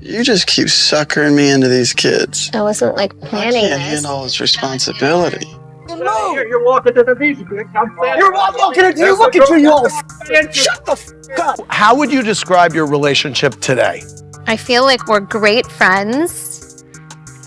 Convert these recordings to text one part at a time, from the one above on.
You just keep suckering me into these kids. I wasn't like planning I can't this. handle all this responsibility. You're walking to the beach. You're walking into you looking to you all. Shut the f up. How would you describe your relationship today? I feel like we're great friends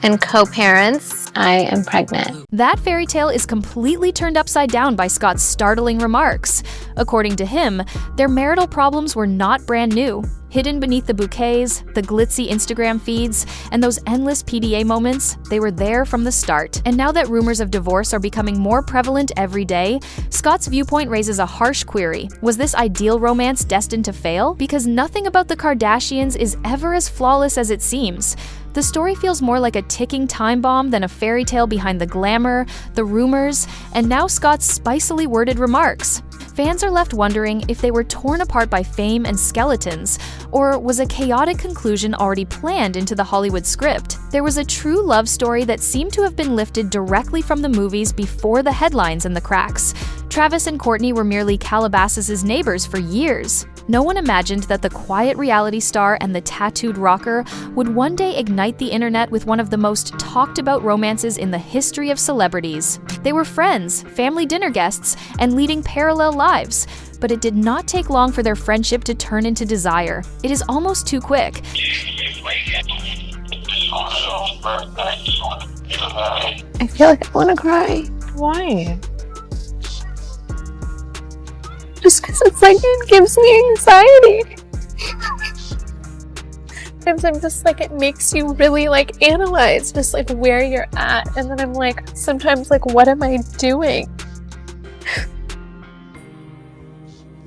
and co-parents. I am pregnant. That fairy tale is completely turned upside down by Scott's startling remarks. According to him, their marital problems were not brand new. Hidden beneath the bouquets, the glitzy Instagram feeds, and those endless PDA moments, they were there from the start. And now that rumors of divorce are becoming more prevalent every day, Scott's viewpoint raises a harsh query. Was this ideal romance destined to fail? Because nothing about the Kardashians is ever as flawless as it seems. The story feels more like a ticking time bomb than a fairy tale behind the glamour, the rumors, and now Scott's spicily worded remarks. Fans are left wondering if they were torn apart by fame and skeletons, or was a chaotic conclusion already planned into the Hollywood script? There was a true love story that seemed to have been lifted directly from the movies before the headlines and the cracks. Travis and Kourtney were merely Calabasas' neighbors for years. No one imagined that the quiet reality star and the tattooed rocker would one day ignite the internet with one of the most talked about romances in the history of celebrities. They were friends, family dinner guests, and leading parallel lives. But it did not take long for their friendship to turn into desire. It is almost too quick. I feel like I want to cry. Why? Just because it's like it gives me anxiety. Sometimes I'm just like, it makes you really like analyze just like where you're at. And then I'm like, sometimes like, what am I doing?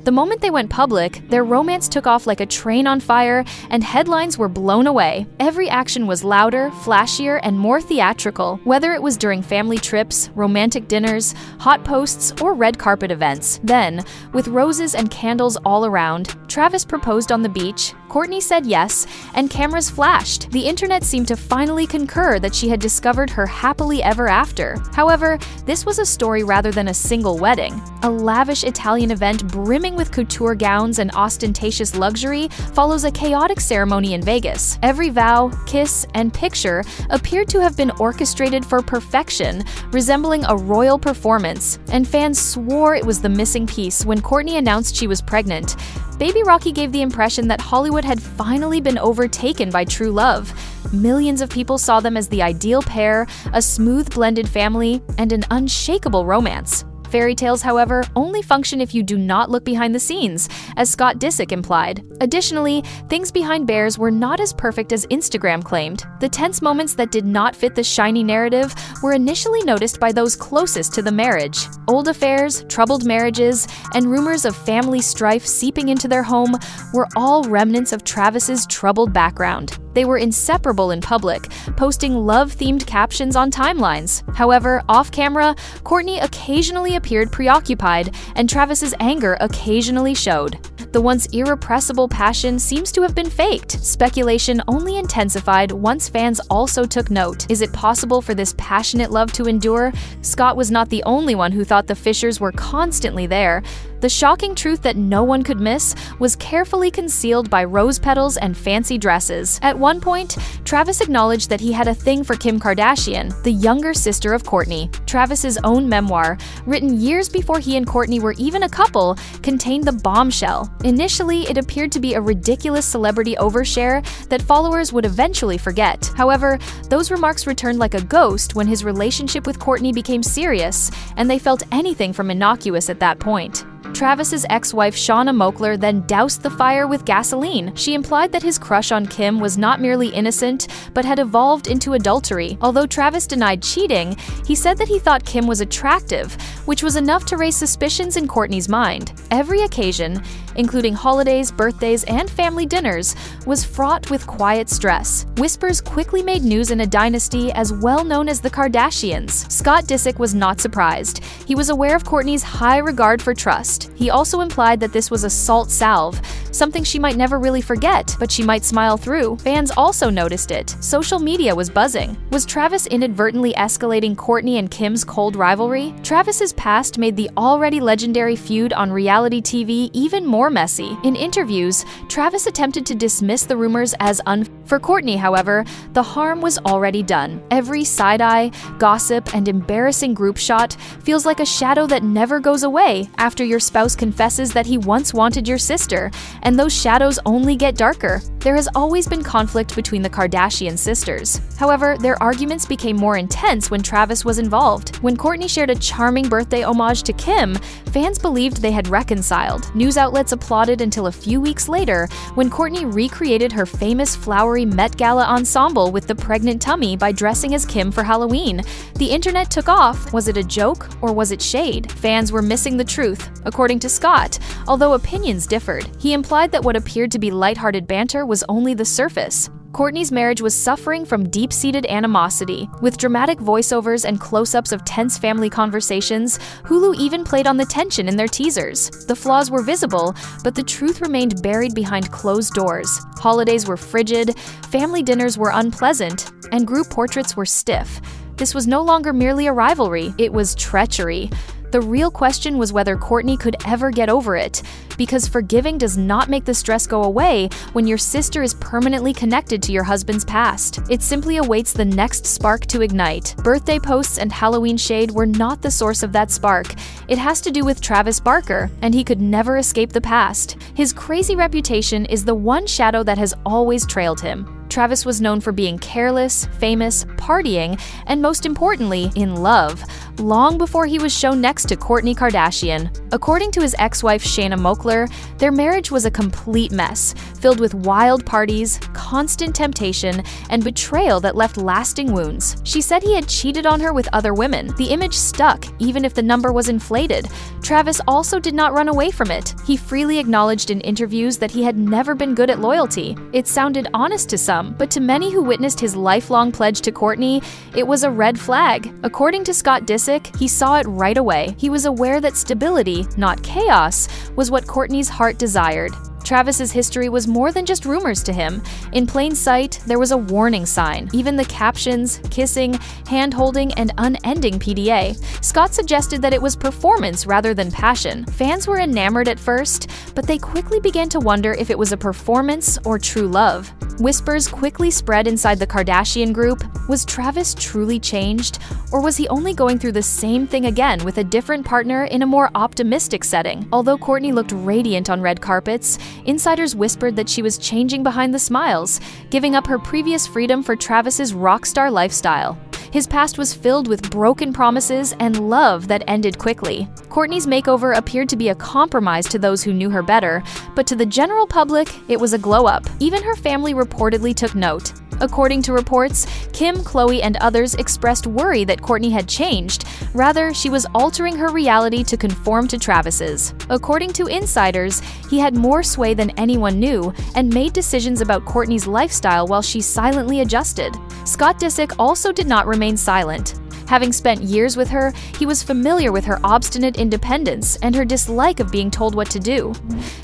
The moment they went public, their romance took off like a train on fire, and headlines were blown away. Every action was louder, flashier, and more theatrical, whether it was during family trips, romantic dinners, hot posts, or red carpet events. Then, with roses and candles all around, Travis proposed on the beach, Kourtney said yes, and cameras flashed. The internet seemed to finally concur that she had discovered her happily ever after. However, this was a story rather than a single wedding. A lavish Italian event brimming with couture gowns and ostentatious luxury follows a chaotic ceremony in Vegas. Every vow, kiss, and picture appeared to have been orchestrated for perfection, resembling a royal performance, and fans swore it was the missing piece when Kourtney announced she was pregnant. Baby Rocky gave the impression that Hollywood had finally been overtaken by true love. Millions of people saw them as the ideal pair, a smooth blended family, and an unshakable romance. Fairy tales, however, only function if you do not look behind the scenes, as Scott Disick implied. Additionally, things behind bears were not as perfect as Instagram claimed. The tense moments that did not fit the shiny narrative were initially noticed by those closest to the marriage. Old affairs, troubled marriages, and rumors of family strife seeping into their home were all remnants of Travis's troubled background. They were inseparable in public, posting love-themed captions on timelines. However, off-camera, Kourtney occasionally appeared preoccupied, and Travis's anger occasionally showed. The once irrepressible passion seems to have been faked. Speculation only intensified once fans also took note. Is it possible for this passionate love to endure? Scott was not the only one who thought the fissures were constantly there. The shocking truth that no one could miss was carefully concealed by rose petals and fancy dresses. At one point, Travis acknowledged that he had a thing for Kim Kardashian, the younger sister of Kourtney. Travis's own memoir, written years before he and Kourtney were even a couple, contained the bombshell. Initially, it appeared to be a ridiculous celebrity overshare that followers would eventually forget. However, those remarks returned like a ghost when his relationship with Kourtney became serious, and they felt anything from innocuous at that point. Travis's ex-wife Shauna Moakler then doused the fire with gasoline. She implied that his crush on Kim was not merely innocent, but had evolved into adultery. Although Travis denied cheating, he said that he thought Kim was attractive, which was enough to raise suspicions in Kourtney's mind. Every occasion, including holidays, birthdays, and family dinners, was fraught with quiet stress. Whispers quickly made news in a dynasty as well known as the Kardashians. Scott Disick was not surprised. He was aware of Kourtney's high regard for trust. He also implied that this was a salt salve, something she might never really forget, but she might smile through. Fans also noticed it. Social media was buzzing. Was Travis inadvertently escalating Kourtney and Kim's cold rivalry? Travis's past made the already legendary feud on reality TV even more messy. In interviews, Travis attempted to dismiss the rumors as For Kourtney, however, the harm was already done. Every side-eye, gossip, and embarrassing group shot feels like a shadow that never goes away after your spouse confesses that he once wanted your sister, and those shadows only get darker. There has always been conflict between the Kardashian sisters. However, their arguments became more intense when Travis was involved. When Kourtney shared a charming birthday homage to Kim, fans believed they had reconciled. News outlets applauded until a few weeks later when Kourtney recreated her famous flowery Met Gala ensemble with the pregnant tummy by dressing as Kim for Halloween. The internet took off. Was it a joke or was it shade? Fans were missing the truth, according to Scott, although opinions differed. He implied that what appeared to be lighthearted banter was only the surface. Kourtney's marriage was suffering from deep-seated animosity. With dramatic voiceovers and close-ups of tense family conversations, Hulu even played on the tension in their teasers. The flaws were visible, but the truth remained buried behind closed doors. Holidays were frigid, family dinners were unpleasant, and group portraits were stiff. This was no longer merely a rivalry, it was treachery. The real question was whether Kourtney could ever get over it, because forgiving does not make the stress go away when your sister is permanently connected to your husband's past. It simply awaits the next spark to ignite. Birthday posts and Halloween shade were not the source of that spark. It has to do with Travis Barker, and he could never escape the past. His crazy reputation is the one shadow that has always trailed him. Travis was known for being careless, famous, partying, and most importantly, in love, long before he was shown next to Kourtney Kardashian. According to his ex-wife Shayna Moakler, their marriage was a complete mess, filled with wild parties, constant temptation, and betrayal that left lasting wounds. She said he had cheated on her with other women. The image stuck, even if the number was inflated. Travis also did not run away from it. He freely acknowledged in interviews that he had never been good at loyalty. It sounded honest to some, but to many who witnessed his lifelong pledge to Kourtney, it was a red flag. According to Scott Disick, he saw it right away. He was aware that stability, not chaos, was what Kourtney's heart desired. Travis's history was more than just rumors to him. In plain sight, there was a warning sign. Even the captions, kissing, hand-holding, and unending PDA. Scott suggested that it was performance rather than passion. Fans were enamored at first, but they quickly began to wonder if it was a performance or true love. Whispers quickly spread inside the Kardashian group. Was Travis truly changed? Or was he only going through the same thing again with a different partner in a more optimistic setting? Although Kourtney looked radiant on red carpets, insiders whispered that she was changing behind the smiles, giving up her previous freedom for Travis's rock star lifestyle. His past was filled with broken promises and love that ended quickly. Kourtney's makeover appeared to be a compromise to those who knew her better, but to the general public, it was a glow-up. Even her family reportedly took note. According to reports, Kim, Khloe, and others expressed worry that Kourtney had changed. Rather, she was altering her reality to conform to Travis's. According to insiders, he had more sway than anyone knew and made decisions about Kourtney's lifestyle while she silently adjusted. Scott Disick also did not remain silent. Having spent years with her, he was familiar with her obstinate independence and her dislike of being told what to do.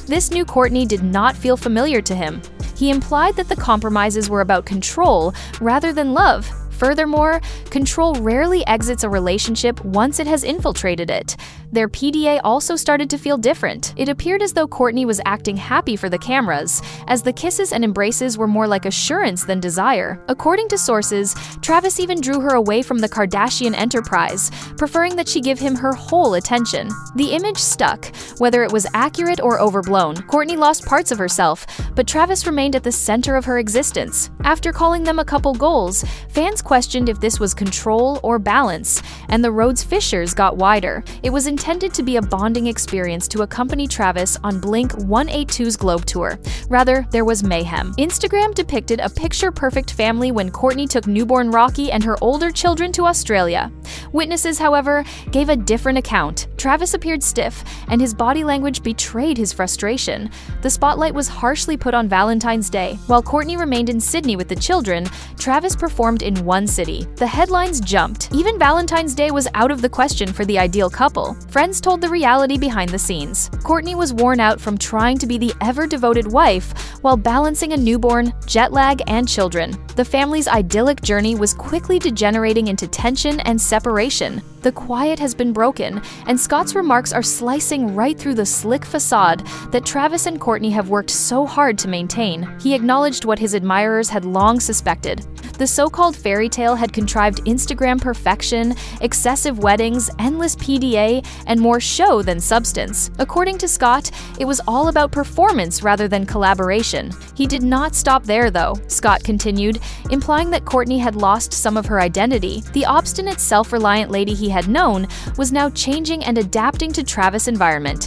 This new Kourtney did not feel familiar to him. He implied that the compromises were about control rather than love. Furthermore, control rarely exits a relationship once it has infiltrated it. Their PDA also started to feel different. It appeared as though Kourtney was acting happy for the cameras, as the kisses and embraces were more like assurance than desire. According to sources, Travis even drew her away from the Kardashian enterprise, preferring that she give him her whole attention. The image stuck, whether it was accurate or overblown. Kourtney lost parts of herself, but Travis remained at the center of her existence. After calling them a couple goals, fans questioned if this was control or balance, and the road's fissures got wider. It was intended to be a bonding experience to accompany Travis on Blink 182's Globe Tour. Rather, there was mayhem. Instagram depicted a picture-perfect family when Kourtney took newborn Rocky and her older children to Australia. Witnesses, however, gave a different account. Travis appeared stiff, and his body language betrayed his frustration. The spotlight was harshly put on Valentine's Day. While Kourtney remained in Sydney Kourtney with the children, Travis performed in one city. The headlines jumped. Even Valentine's Day was out of the question for the ideal couple. Friends told the reality behind the scenes. Kourtney was worn out from trying to be the ever-devoted wife while balancing a newborn, jet lag, and children. The family's idyllic journey was quickly degenerating into tension and separation. The quiet has been broken, and Scott's remarks are slicing right through the slick facade that Travis and Kourtney have worked so hard to maintain. He acknowledged what his admirers had long suspected. The so-called fairy tale had contrived Instagram perfection, excessive weddings, endless PDA, and more show than substance. According to Scott, it was all about performance rather than collaboration. He did not stop there, though, Scott continued, implying that Kourtney had lost some of her identity. The obstinate, self-reliant lady he had known was now changing and adapting to Travis' environment.